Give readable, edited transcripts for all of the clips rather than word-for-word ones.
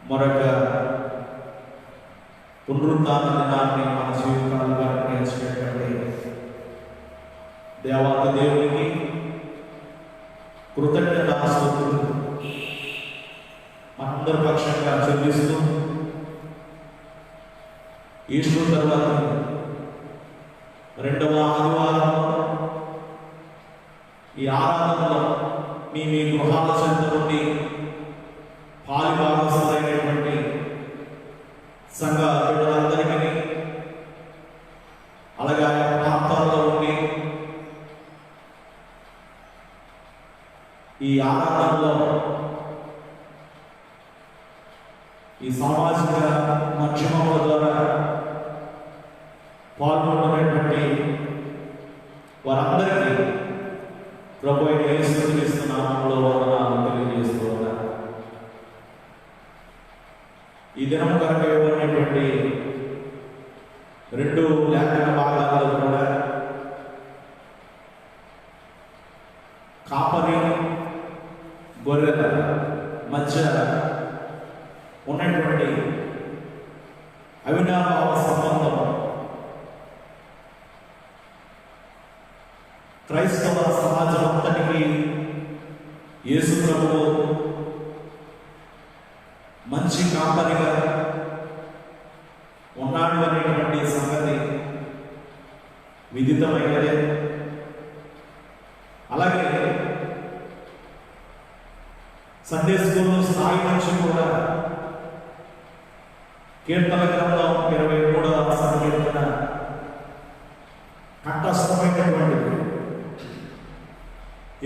మరొక పునరుద్ధాన దినాన్ని మన జీవితాల్లో అనుగ్రహించినటువంటి దేవాది దేవునికి కృతజ్ఞతాస్తుతులు మనందరి పక్షంగా చెల్లిస్తూ ఈశ్వరు తర్వాత రెండవ ఆదివారం ఈ ఆరాధనలో మీ గృహాల చెంత నుండి పాలిభాగస్తులైనటువంటి సంఘ బిడ్డలందరికీ అలాగే ప్రాంతాల్లో ఉండి ఈ ఆరాధనలో ఈ సామాజిక మాధ్యమాల ద్వారా పాల్గొంటున్నటువంటి వారందరికీ ప్రభు అయిన యేసుక్రీస్తు నామములో వందనాలు తెలియజేస్తూ ఉన్నారు. ఈ దినం కొరకు ఇవ్వబడినటువంటి రెండు లేఖన భాగాలలో కూడా కాపరి గొర్రెల మధ్య ఉన్నటువంటి అవినాభావ సంబంధం క్రైస్తవ సమాజం అంతటికి యేసు ప్రభువు మంచి కాపరిగా ఉన్నాడు అనేటువంటి సంగతి విదితమైనదే. అలాగే సండే స్కూల్లో స్థాయి నుంచి కూడా కీర్తన గ్రంథం 23వ సంకీర్తన కంఠస్థమైనటువంటిది.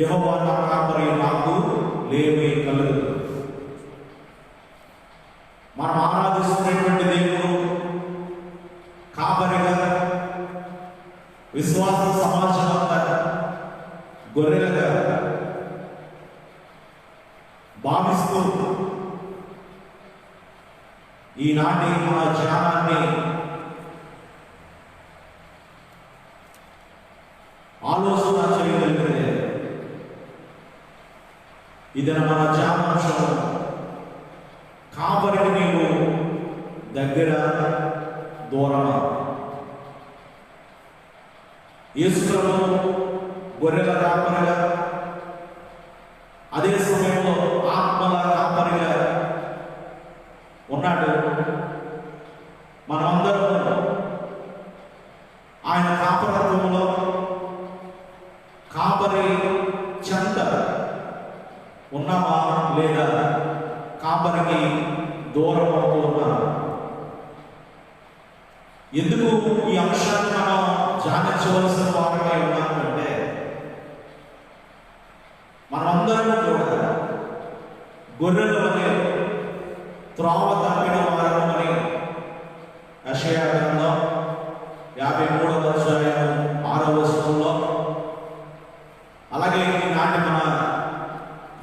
యెహోవా నా కాపరి, నాకు లేమి కలుగదు. మనం ఆరాధిస్తున్నటువంటి దేవుడు కాపరిగా విశ్వాస సమాజం అంతా గొర్రెలుగా భావిస్తూ ఈనాటి మన ధ్యానాన్ని ఆలోచన చేయగలిగితే ఇది మన ధ్యానాంశం. కాపరికి నీవు దగ్గర దూరమా? యేసు ప్రభువు గొర్రెల కాపరిగా, అదే సమయంలో ఆత్మల కాపరిగా ఉన్నాడు. మనమందరం ఆయన కాపరత్వంలో కాపరి చెంత ఉన్నామా లేదా కాపరికి దూరం అవుతూ ఉన్నాం? ఎందుకు ఈ అంశాన్ని మనం ధ్యానించవలసిన వారమై ఉన్నామంటే, మనమందరం కూడా గొర్రెల వలె త్రోవ తప్పిన వారమని యెషయా గ్రంథం 53వ అధ్యాయం 6వ వచనంలో, అలాగే ఈనాటి మన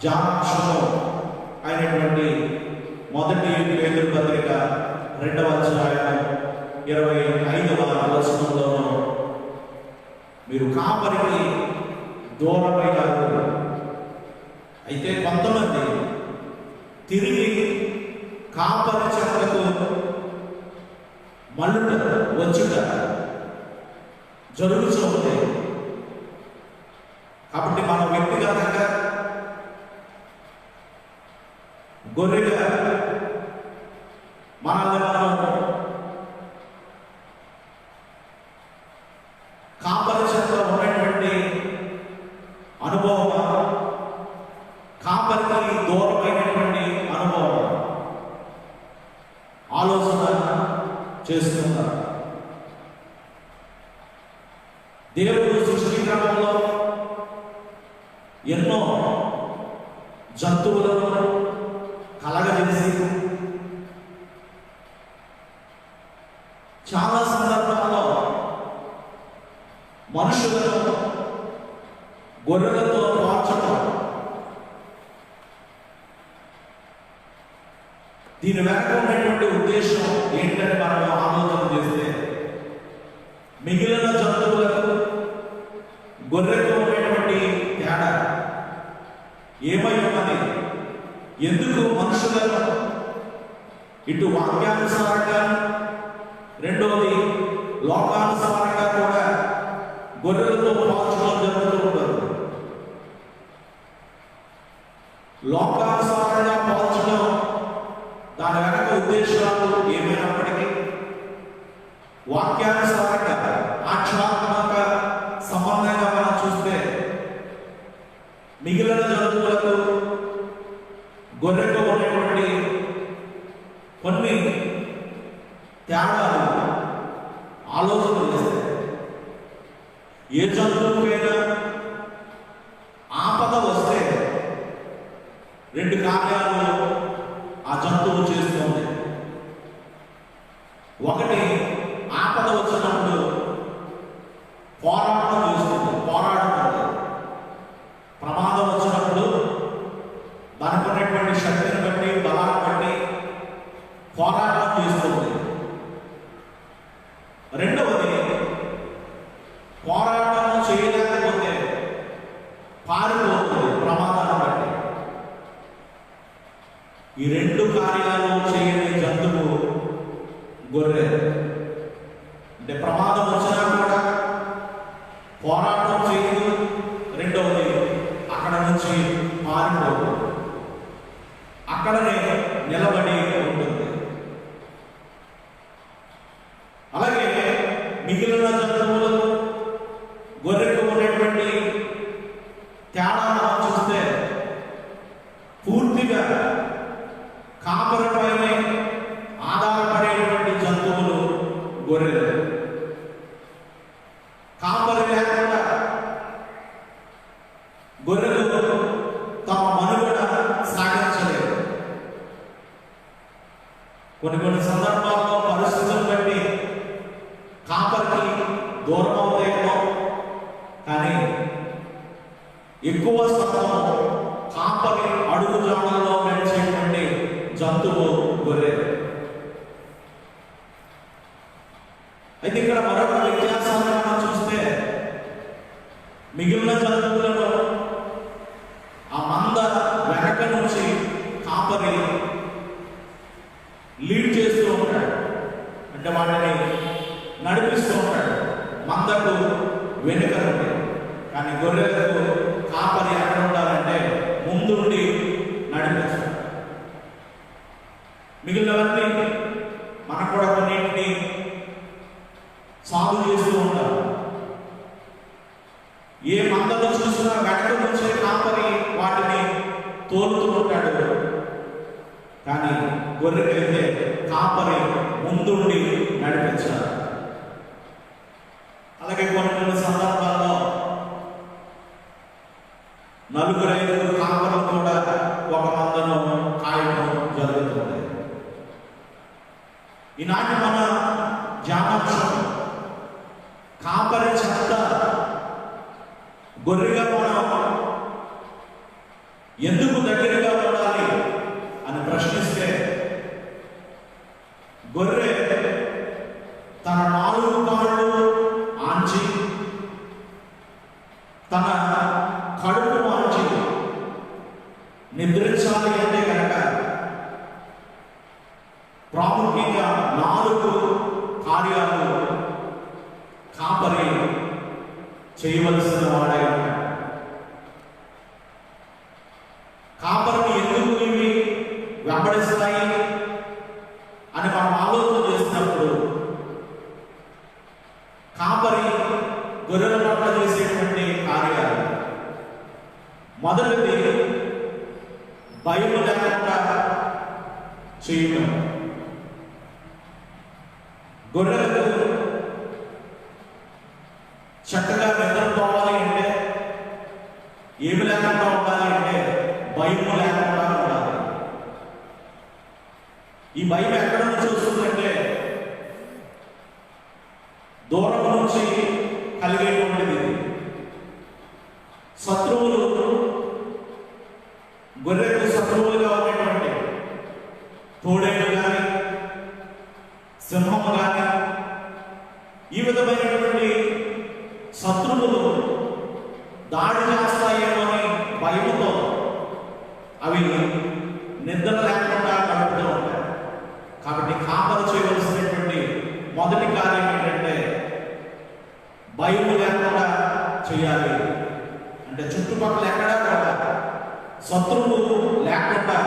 ధ్యానాంశంలో అయినటువంటి మొదటి పేతురు పత్రిక 2వ అధ్యాయం 25వ వచనంలోనూ మీరు కాపరికి దూరమైనారు. అయితే కొంతమంది తిరిగి కాపరి చెంతకు మళ్ళుట వచ్చుట జరుగుతూ ఉంది. కాబట్టి మన వ్యక్తిగతంగా గొర్రెగా మనల్ని మనం కాపరి చెంత ఉన్నటువంటి అనుభవం, కాపరికి దూరమైనటువంటి అనుభవం ఆలోచన చేస్తున్నారు. దేవుడు సృష్టి క్రమంలో ఎన్నో జంతువులను కలగజేసి చాలా సందర్భాల్లో మనుషులను గొర్రెలతో పోల్చడం, దీని వెనక ఉన్నటువంటి ఉద్దేశం ఏంటని మనం ఆలోచన చేస్తే, మిగిలిన జంతువులకు గొర్రెకు ఉన్నటువంటి తేడా ఏమై ఉన్నది? ఎందుకు మనుషులను ఇటు వాక్యానుసారంగా, రెండోది లోకానుసారంగా కూడా గొర్రెలతో పోల్చడం జరుగుతూ ఉంటుంది. లోకానుసారంగా పోల్చడం దాని వెనక ఉద్దేశాలు ఏమైనప్పటికీ, వాక్యానుసారంగా ఆధ్యాత్మిక సంబంధంగా మనం చూస్తే మిగిలిన జంతువులకు గొర్రెకు ఉన్నటువంటి కొన్ని తేడాలు ఆలోచన చేస్తాయి. ఏ జంతువుకైనా ఆపద వస్తే రెండు కార్యాలు ఆ జంతువు చేస్తుంది. ఒకటి, ఆపద వచ్చినప్పుడు పోరాటం చేస్తుంది, పోరాడుతుంది. ప్రమాదం వచ్చినప్పుడు దానికి ఉన్నటువంటి శక్తిని బట్టి, బలాన్ని బట్టి పోరాటం చేస్తుంది. రెండవది, పోరాటం చేయలేకపోతే పారిపోతుంది ప్రమాదాన్ని బట్టి. ఈ రెండు కార్యాలు చేయని జంతువు గొర్రె. అంటే ప్రమాదం వచ్చినా కూడా పోరాటం చేయదు, రెండవది అక్కడ నుంచి పారిపోదు, అక్కడనే నిలబడి ఉంటుంది. అలాగే మిగిలిన జంతువులు గొర్రెకు ఉన్నటువంటి తేడా చూస్తే పూర్తిగా కాపరిపైనే ఆధారపడేటువంటి జంతువులు గొర్రెలు. కాపరి లేకుండా గొర్రెలు తమ మనుగడ సాగించలేరు. కొన్ని సందర్భాల్లో పరిస్థితులను బట్టి కాపరికి దూరం అవుతాయేమో, కానీ ఎక్కువ శాతం కాపరి అడుగు జాడల్లో నడిచేటువంటి జంతువు గొర్రె. అయితే ఇక్కడ మరొక వ్యత్యాసాన్ని మనం చూస్తే, మిగిలిన జంతువులను ఆ మంద వెనక నుంచి కాపరి లీడ్ చేస్తూ ఉంటాడు, అంటే వాటిని నడిపిస్తూ ఉంటాడు మందకు వెనుక నుండి. కానీ గొర్రెలకు కాపరి ఎక్కడ ఉండాలంటే ముందుండి నడిపిస్తాడు. మిగిలినవన్నీ మనం కూడా కొన్నింటిని సాగు చేస్తూ ఉంటారు. ఏ మందను చూసినా వెనక నుంచే కాపరి వాటిని తోలుతూ ఉంటాడు. కానీ గొర్రెకైతే కాపరి ముందుండి నడిపించాలి. అలాగే కొన్ని సందర్భాల్లో నలుగురు ఐదుగురు కాపరం కూడా ఒక మందను కాయడం జరుగుతుంది. ఈనాటి మన ధ్యానాంశం కాపరి చెత్త గొర్రెగా మనం ఎందుకు దగ్గరగా ఉండాలి అని ప్రశ్నిస్తే, గొర్రె తన 4 కాళ్ళు ఆంచి, తన కడుపు ఆంచి నిద్రించాలి అంటే కనుక ప్రాముఖ్యంగా 4 కార్యాలు కాపరి చేయవలసిన వాడే. కాపరిని ఎందుకు ఇవి వెంబడిస్తాయి అని మనం ఆలోచన చేసినప్పుడు, కాపరి గొర్రెల పట్ల చేసేటువంటి కార్యాలు, మొదటిది భయం లేకుండా చేయడం. గొర్రెలకు చక్కగా నిద్రపోవాలి అంటే, ఏమి లేకుండా ఉండాలి అంటే భయం లేకుండా ఉండాలి. ఈ భయం ఎక్కడ నుంచి వస్తుందంటే దూరం నుంచి కలిగేటువంటిది. శత్రువులు గొర్రెకు శత్రువులుగా ఉన్నటువంటి తోడేలు కానీ, సింహము కానీ, ఈ విధమైనటువంటి శత్రువులు దాడి చేస్తాయేమో అని భయముతో అవి నిద్ర లేకుండా గడుపుతూ ఉంటాయి. కాబట్టి కాపరి చేయవలసినటువంటి మొదటి కార్యం ఏంటంటే భయం లేకుండా చేయాలి. అంటే చుట్టుపక్కల ఎక్కడా కూడా శత్రువు లేకుండా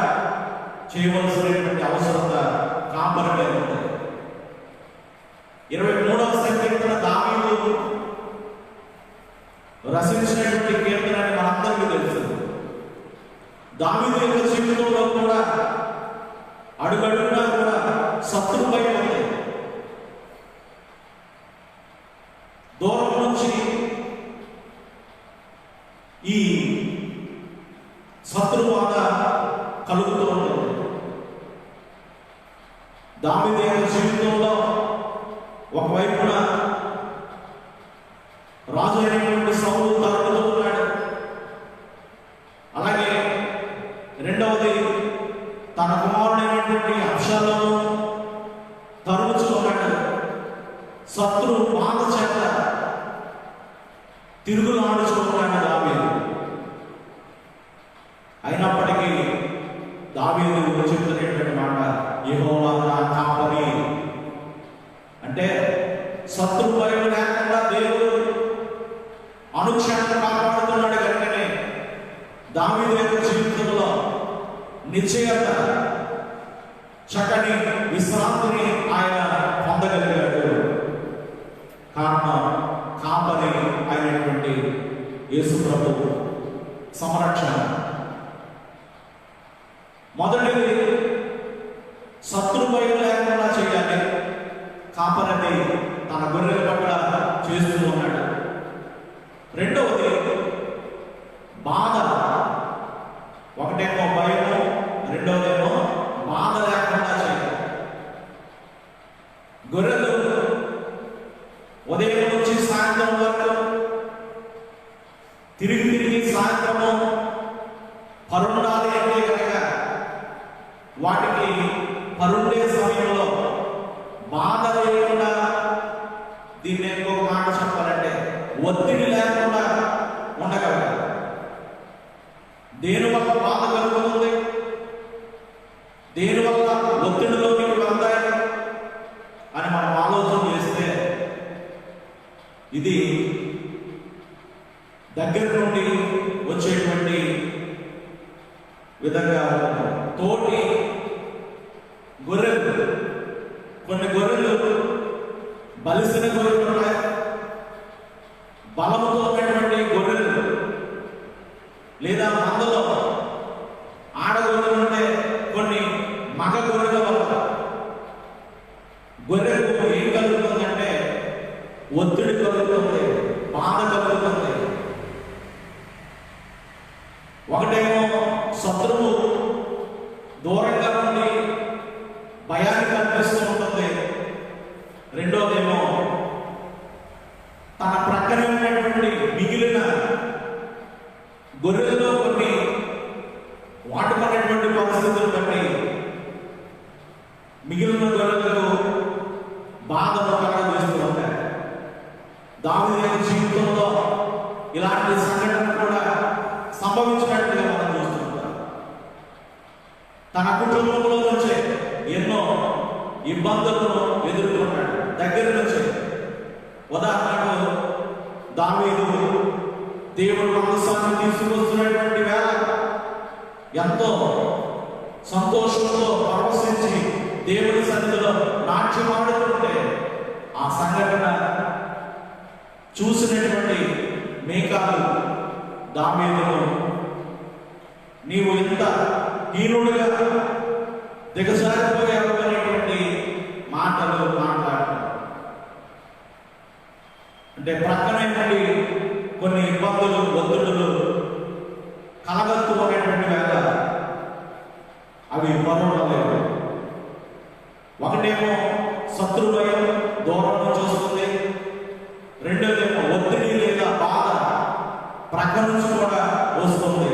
చేయవలసినటువంటి అవసరత కాపరి మీద ఉంది. 23వ సంకీర్తన దావీదు రచించినటువంటి కీర్తన అని మనందరికీ తెలుసు. దావీదు యొక్క జీవితంలో కూడా అడుగడుగునా కూడా శత్రువుపై ఉంది. దూరం నుంచి ఈ శత్రువాద కలుగుతూ ఉంటుంది. దావీదు యొక్క జీవితంలో ఒకవైపున రాజు అయినటువంటి సౌలు తరుముతూ ఉన్నాడు. అలాగే రెండవది తన కుమారుడైనటువంటి అబ్షాలోము తరుముతూ ఉన్నాడు. శత్రు బాధ చేత తిరుగులాడుతూ ఉన్నాడు దావీదు. అయినప్పటికీ దావీదు చెప్తున్నటువంటి మాట, యెహోవా నా కాపరి. అంటే శత్రు భయం లేకుండా దేవుడు అనుక్షణం కాపాడుతున్నాడు. కనుకనే దావీదు యొక్క జీవితంలో నిశ్చయత, చక్కని విశ్రాంతిని ఆయన పొందగలిగాడు. కారణం కాపరి అయినటువంటి యేసు ప్రభువు సంరక్షణ. మొదటిది శత్రు భయం లేకుండా చేయాలి. కాపరిని తన గొర్రెల పట్ల చేస్తూ ఉన్నాడు. రెండవది బాధ. ఒకటేమో భయము, రెండవదేమో బాధ లేకుండా చేయాలి. గొర్రెలు ఉదయం నుంచి సాయంత్రం వరకు తిరిగి సాయంత్రము పరుండాలి అంటే కనుక వాటికి పరుండే సమయంలో బాధ లేకుండా, దీన్ని ఇంకొక మాట చెప్పాలంటే ఒత్తిడి లేకుండా ఉండగలగాలి. దేనివల్ల బాధ కలుగుతుంది, దేనివల్ల ఒత్తిడిలోకి వెళ్తాయి అని మనం ఆలోచన చేస్తే ఇది దగ్గర నుండి వచ్చేటువంటి విధంగా తోటి గొర్రెలు, కొన్ని గొర్రెలు బలిసిన గొర్రెలు ఉన్నాయి, బలముతో ఉన్నటువంటి గొర్రెలు, లేదా మందలో ఆడగొర్రెలు ఉంటే కొన్ని మగ గొర్రెల వల్ల గొర్రెలకు ఏం కలుగుతుందంటే ఒత్తిడి కలుగుతుంది, బాధ కలుగుతుంది. ఒకటేమో శత్రువు దూరంగా నుండి భయాన్ని కల్పిస్తూ ఉంటుంది. రెండోదేమో తన ప్రక్కనే ఉన్నటువంటి మిగిలిన గొర్రెల్లో కొన్ని వాడుకున్నటువంటి పరిస్థితులు బట్టి మిగిలిన గొర్రెలకు బాధను కలగజేస్తూ ఉంటాయి. దావీదు జీవితంలో ఇలాంటి సంఘటన కూడా సంభవించినట్టుగా మనం చూస్తుంటాం. తన కుటుంబంలో నుంచే ఎన్నో ఇబ్బందులను ఎదుర్కొన్నాడు దగ్గర నుంచి. ఉదాహరణకు దావీదు దేవుడు మనసాన్ని తీసుకొస్తున్నటువంటి వేళ ఎంతో సంతోషంతో పరవశించి దేవుడి సన్నిధిలో నాట్యమాడుతుంటే ఆ సంఘటన చూసినటువంటి మీకాలు దావీదును, నీవు ఇంత హీనుడిగా దిగజారిపోయావు అనేటువంటి మాటలు మాట్లాడుతున్నాడు. అంటే ప్రక్కనే నుండి కొన్ని ఇబ్బందులు, ఒత్తిడులు కలగత్తు అనేటువంటి వేళ అవి పరుండలేవు. ఒకటేమో శత్రు భయం దూరం నుంచి వస్తుంది, రెండోదేమో ఒత్తిడి లేదా బాధ ప్రక్క నుంచి కూడా వస్తుంది.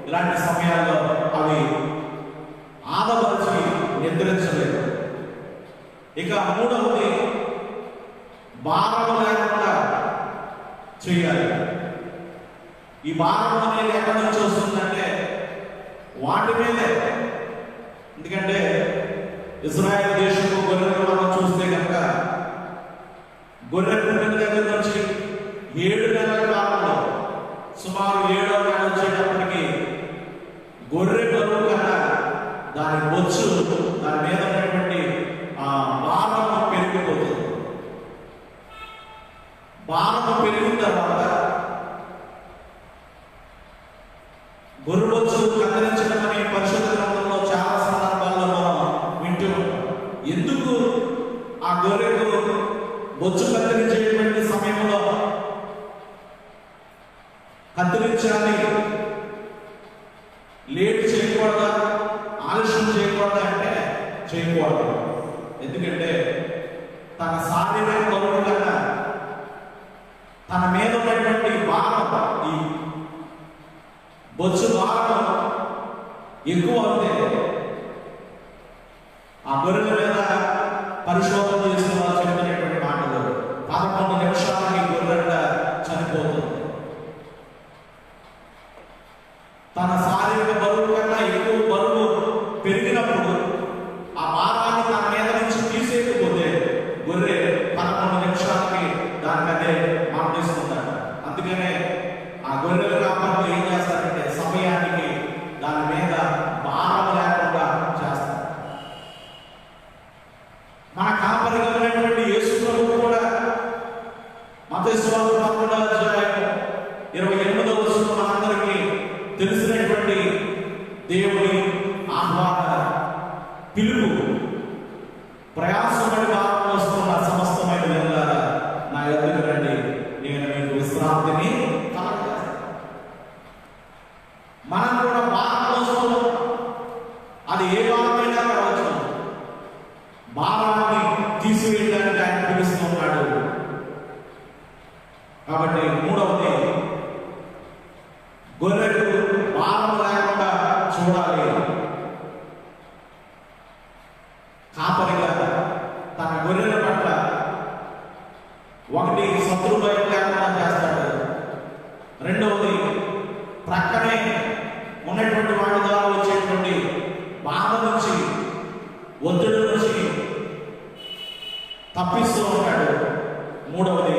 ఇలాంటి సమయాల్లో అవి ఆదమరచి నిద్రించలేదు. ఇక మూడవది భారం లేకుండా చేయాలి. ఈ భారం అనేది ఎక్కడి నుంచి వస్తుందంటే వాటి మీదే. ఎందుకంటే ఇజ్రాయెల్ దేశంలో గొర్రెలు మనం చూస్తే కనుక గొర్రె పుట్టిన దగ్గర నుంచి 7 నెలల కాలంలో సుమారు 7వ నెల వచ్చేటప్పటికి గొర్రె బరువు కన్నా దాని బొచ్చు, దాని మీద ఉన్నటువంటి భారము పెరిగిపోతుంది. భారము పెరిగిన తర్వాత గొర్రె బొచ్చు కత్తిరించడం అనే పరిశుద్ధ గ్రంథంలో చాలా సందర్భాల్లో మనం వింటూ ఉంటాం. ఎందుకు ఆ గొర్రెకు బొచ్చు కత్తిరించేటువంటి సమయంలో కత్తిరించాలి, లేట్ చేయకూడదా, ఆలస్యం చేయకూడదా అంటే చేయకూడదు. ఎందుకంటే తన శారీరక బరువు కన్నా తన మీద ఉన్నటువంటి భారం, ఈ బొచ్చు భారం ఎక్కువ అవుతే ఆ గొర్రెల మీద పరిశోధన చేసిన వాళ్ళు చెప్పినటువంటి మాటలు 11 నిమిషాలకి గొర్రె చనిపోతుంది. తన శారీరక బరువు కన్నా ఎక్కువ బరువు పెరిగినప్పుడు ఆ భారాన్ని తన మీద నుంచి తీసేయకపోతే గొర్రె 11 నిమిషాలకి దానికదే మరణిస్తుంటాడు. అందుకనే ఆ గొర్రెల కాపరులు ఏం చేస్తారంటే సమయానికి దాని మీద భారం లేకుండా చేస్తారు. మన కాపరిగా ఉన్నటువంటి యేసు ప్రభువు కూడా మత్తయి సువార్త 11వ అధ్యాయం 28వ వచనం మనందరికీ తెలిసినటువంటి దేవుని ఆహ్వాన పిలుపు, ప్రయాసపడి భారం వస్తున్న సమస్తమైన వెళ్ళారా నా ఎదురు రండి, నేను మీకు విశ్రాంతిని కలగజేస్తాను. మనం కూడా భారం వస్తున్నాం, అది ఏ భారమైనా కావచ్చు, భారాన్ని తీసివేయడానికి ఆయన పిలుస్తున్నాడు. కాబట్టి మూడవది, గొర్రెకు భారం లేకుండా చూడాలి. కాపరిగా తన గొర్రెల పట్ల ఒకటి శత్రు భయం లేకుండా చేస్తాడు. రెండవది, ప్రక్కనే ఉన్నటువంటి వాడి ద్వారా వచ్చేటువంటి బాధ నుంచి, ఒత్తిడి నుంచి తప్పిస్తూ ఉంటాడు. మూడవది,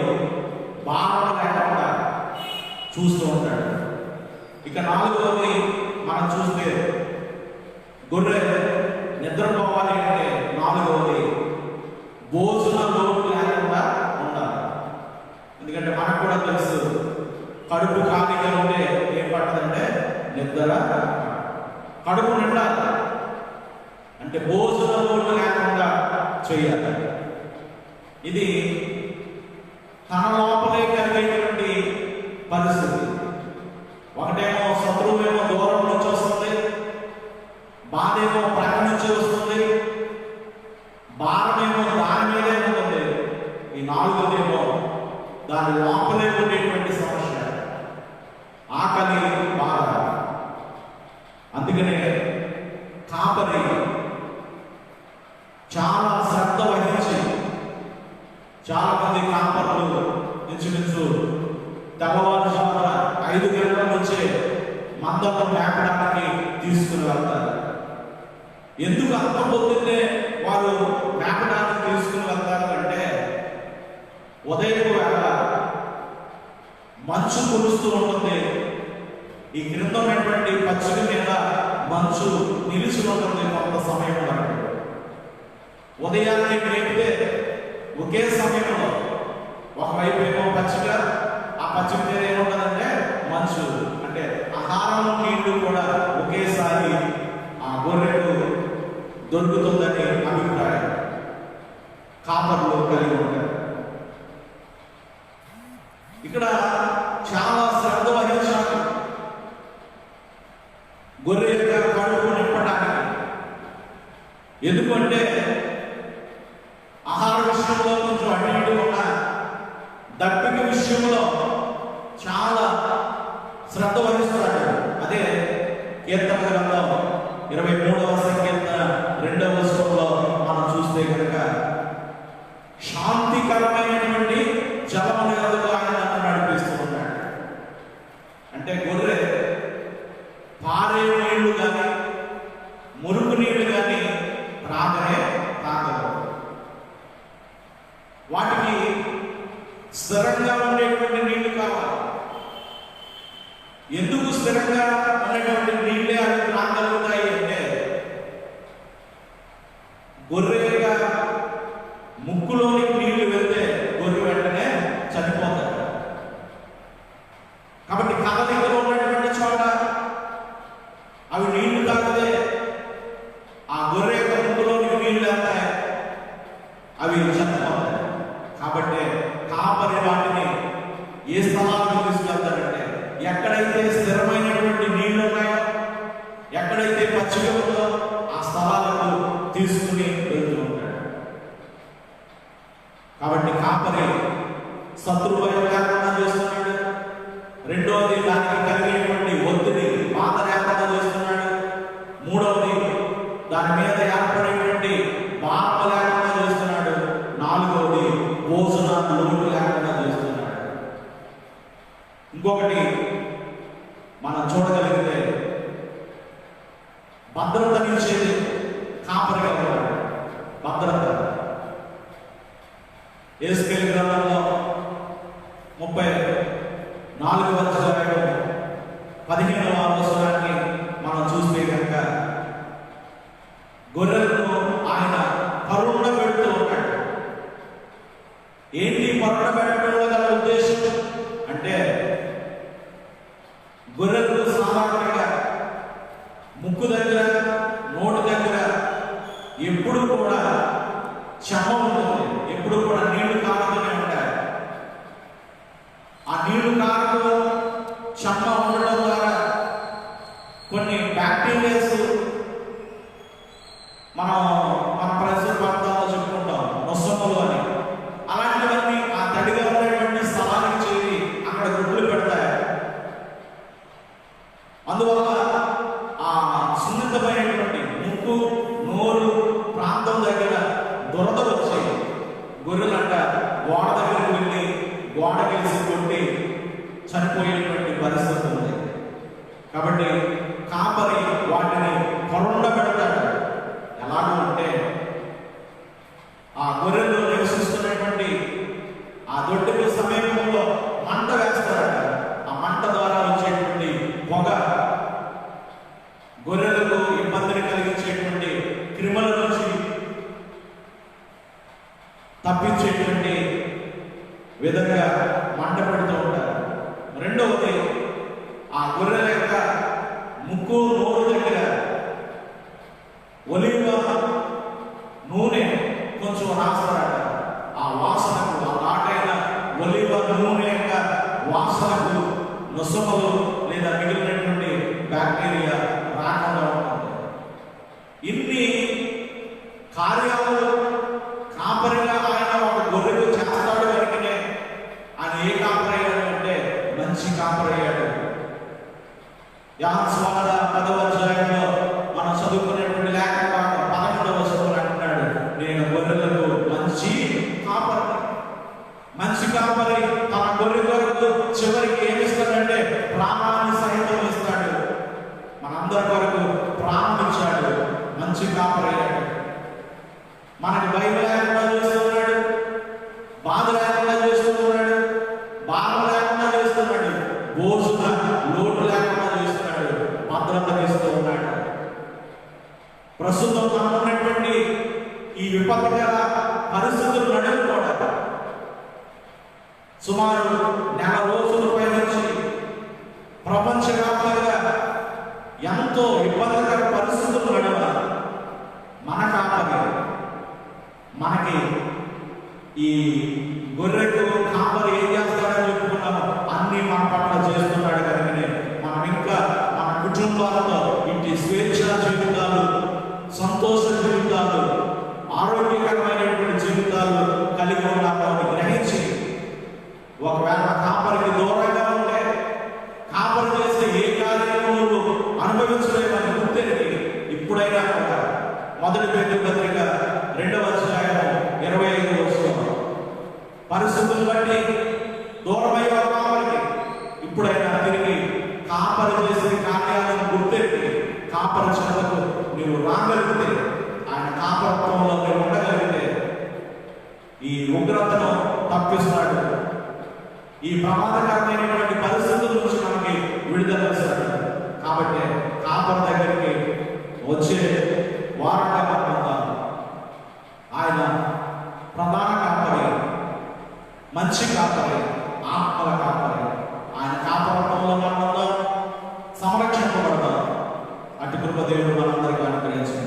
భారం లేకుండా చూస్తూ ఉంటాడు. ఇక నాలుగవది మనం చూస్తే గొర్రె నిద్రపోవాలి అంటే నాలుగవది, భోజన లోటు లేకుండా ఉండాలి. ఎందుకంటే మనకు కూడా తెలుసు, కడుపు ఖాళీగా ఉంటే ఏం పట్టదంటే నిద్ర. కడుపు నిండాలి అంటే భోజన లోటు లేకుండా చేయాలి. ఇది తన లోపలే కలిగేటువంటి పరిస్థితి. ఒకటేమో శత్రువేమో దూరం నుంచి వస్తుంది, బాధేమో ప్రక్క నుంచి వస్తుంది, భారమేమో దాని మీదే ఉంటుంది. ఈ నాలుగోదేమో దాని లోపలే ఉండేటువంటి సమస్య, ఆకలి, బాధ. అందుకనే కాపరి చాలా శ్రద్ధ వహించి, చాలా మంది కాపర్లు ఇంచుమించు తెల్లవారుజామున 5 గంటల నుంచే మందలను మేపడానికి తీసుకుని వెళ్తారు. ఎందుకు అంత పొద్దున్నే వారు మేపడానికి తీసుకుని వెళ్తారు అంటే, ఉదయం వేళ మంచు కురుస్తూ ఉంటుంది. ఈ క్రింద ఉన్నటువంటి పచ్చిక మీద మంచు నిలిచి ఉంటుంది కొంత సమయం వరకు. ఉదయాన్నే మేపితే ఒకే సమయంలో ఒకవైపు ఏమో పచ్చిక, ఆ పచ్చిక మీద ఏముంటుందంటే మంచు. అంటే ఆహారం, నీళ్లు కూడా ఒకేసారి ఆ గొర్రెకు దొరుకుతుందని అభిప్రాయం కాపర్లు కలిగి ఉంటారు. ఇక్కడ చాలా శ్రద్ధ వహించాలి గొర్రె యొక్క కడుపు నింపడానికి. ఎందుకంటే ఆహార విషయంలో కొంచెం అటు ఇటు ఉన్న, దప్పిక విషయంలో చాలా శ్రద్ధ వహిస్తాడు. అదే కీర్తన గ్రంథం 23వ సంకీర్తన 2వ వచనంలో మనం చూస్తే కనుక, శాంతికరమైనటువంటి జలముల యొద్దకు ఆయన నన్ను నడిపిస్తూ ఉన్నాడు. అంటే గొర్రె పారే నీళ్లు కానీ మురుగు నీళ్లు కానీ రాగానే గొర్రె యొక్క ముక్కులోని నీళ్లు వెళ్తే గొర్రె వెంటనే చనిపోతాడు. కాబట్టి కదలికలో ఉన్నటువంటి చోట అవి నీళ్లు తాగితే ఆ గొర్రె యొక్క ముక్కులోని నీళ్లు వెళ్తాయి, అవి చనిపోతాయి. కాబట్టి కాపరి వాటిని ఏ స్థలాలకు తీసుకెళ్తారంటే ఎక్కడైతే స్థిరమైనటువంటి నీళ్లు ఉన్నాయో, ఎక్కడైతే పచ్చిక ఉందో ఆ స్థలాలకు తీసుకుని వెళ్తూ ఉంటాడు. కాబట్టి కాపరి శత్రు భయం లేకుండా చేస్తున్నాడు. రెండవది దానికి కలిగేటువంటి ఒత్తిడి బాధ లేకుండా చేస్తున్నాడు. మూడవది దాని మీద ఏర్పడేటువంటి బాధ లేకుండా చేస్తున్నాడు. నాలుగవది భోజన లోటు లేకుండా చేస్తున్నాడు. ఇంకొకటి మనం చూడగలిగితే భద్రతనిచ్చేది కాపరిగా ఉన్నాడు. భద్రత యెహెజ్కేలు గ్రంథంలో 34వ అధ్యాయం 15వ వచనాన్ని మనం చూస్తే కనుక గొర్రెలను ఆయన పరుండ పెడుతూ ఉంటాడు. ఏంటి పరుండ పెట్టడంలో గల ఉద్దేశం అంటే గొర్రెలు సాధారణంగా ముక్కు దగ్గర, నోటి దగ్గర ఎప్పుడు కూడా చెమ్మ ఉంటుంది, ఎప్పుడు కూడా నీళ్లు కారుతూనే ఉంటాయి. ఆ నీళ్లు కారుతూ చెమ్మ ఉండడం ద్వారా కొన్ని బ్యాక్టీరియాస్ మన పరిసర ప్రాంతాల్లో చెప్పుకుంటాం నొసములు అని, అలాంటివన్నీ ఆ తడిగా ఉన్నటువంటి స్థలానికి చేరి అక్కడ గుడ్లు పెడతాయి. అందువల్ల ఆ సున్నితమైనటువంటి ముక్కు, నోరు ప్రాంతం దగ్గర దురద వచ్చి గొర్రెలంట గోడ దగ్గరికి వెళ్ళి గోడకేసి కొట్టి చనిపోయేటువంటి పరిస్థితి ఉంది. కాబట్టి కాపరి వాటిని పరుండ పెడతాడు. ఎలాగో అంటే ఆ గొర్రెలు నివసిస్తున్నటువంటి ఆ దొడ్డుకు సమీపంలో మంట వేస్తారట. ఆ మంట ద్వారా వచ్చేటువంటి పొగ గొర్రెలకు ఇబ్బందిని కలిగించేటువంటి క్రిముల నుంచి తప్పించేటువంటి విధంగా మంట పెడుతూ ఉంటారు. రెండవది ఆ గొర్రెల యొక్క ముక్కు, నోరు దగ్గర ఒలివ నూనె కొంచెం రాస్తారట. ఆ వాసనకు, ఆ నాటైన ఒలివ నూనె యొక్క వాసనకు నొసములు లేదా మిగిలినటువంటి బ్యాక్టీరియా రాకుండా ఉంటుంది. ఇన్ని కార్యాలు కాపరిగా ఆయన ఒక గొర్రెకు చేస్తాడు కనుకనే ఆయన ఏ కాపరి అయ్యాడు అంటే మంచి కాపరి అయ్యాడు. యోహాను సువార్త 10వ అధ్యాయంలో మనం చదువుకునేటువంటి లేఖన భాగం 11వ వచనంలో అంటున్నాడు, నేను గొర్రెలకు మంచి కాపరి. మంచి కాపరి తన గొర్రె కొరకు చివరికి ఏమిస్తాడంటే ప్రాణాన్ని సహితం ఇస్తాడు. మనందరి కొరకు ప్రాణం ఇచ్చాడు. మంచి కాపరి అయ్యాడు. మనకి భయం లేకుండా చేస్తున్నాడు, బాధ లేకుండా చేస్తున్నాడు, బాధ లేకుండా చేస్తున్నాడు, భోజన లోటు లేకుండా చేస్తున్నాడు, భద్రత ఇస్తూ ఉన్నాడు. ప్రస్తుతం మనం ఉన్నటువంటి ఈ విపత్కర పరిస్థితులు నడుపుకోవడం సుమారు నెల రోజుల పై నుంచి ప్రపంచవ్యాప్తంగా ఎంతో ఇబ్బందికర పరిస్థితులు నడవ మన కాపరి మనకి ఈ గొర్రెకు కాపరి ఏం చేస్తాడని చెప్పుకున్నాము, అన్ని మన పట్ల చేస్తున్నాడు కనుకనే మనం ఇంకా మన కుటుంబాలతో ఇంటి స్వేచ్ఛ జీవితాలు, సంతోష జీవితాలు, ఆరోగ్యకరమైనటువంటి జీవితాలు కలిగి ఉన్నామని గ్రహించి ఒకవేళ కాపరికి దూరంగా ఉంటే కాపరి చేసే ఏ కార్యక్రమం నువ్వు అనుభవించలేమని గుర్తెరిగి ఇప్పుడైనా కూడా మొదటి పేతురు పత్రిక 2వ అధ్యాయం 25వ వచనం పరిస్థితులు బట్టి దూరమయ్యే కాపరికి ఇప్పుడైనా తిరిగి కాపరి చేసే కార్యాలను గుర్తెరిగి కాపరి చెంతకు నువ్వు రాగలిగితే, ఆయన కాపరత్వంలో నువ్వు ఉండగలిగితే ఈ ఉగ్రతను తప్పిస్తాడు. ఈ ప్రమాదకరమైనటువంటి పరిస్థితుల నుంచి మనకి విడుదల ఇస్తాడు. కాబట్టి కాపరి దగ్గరికి వచ్చే వారంగా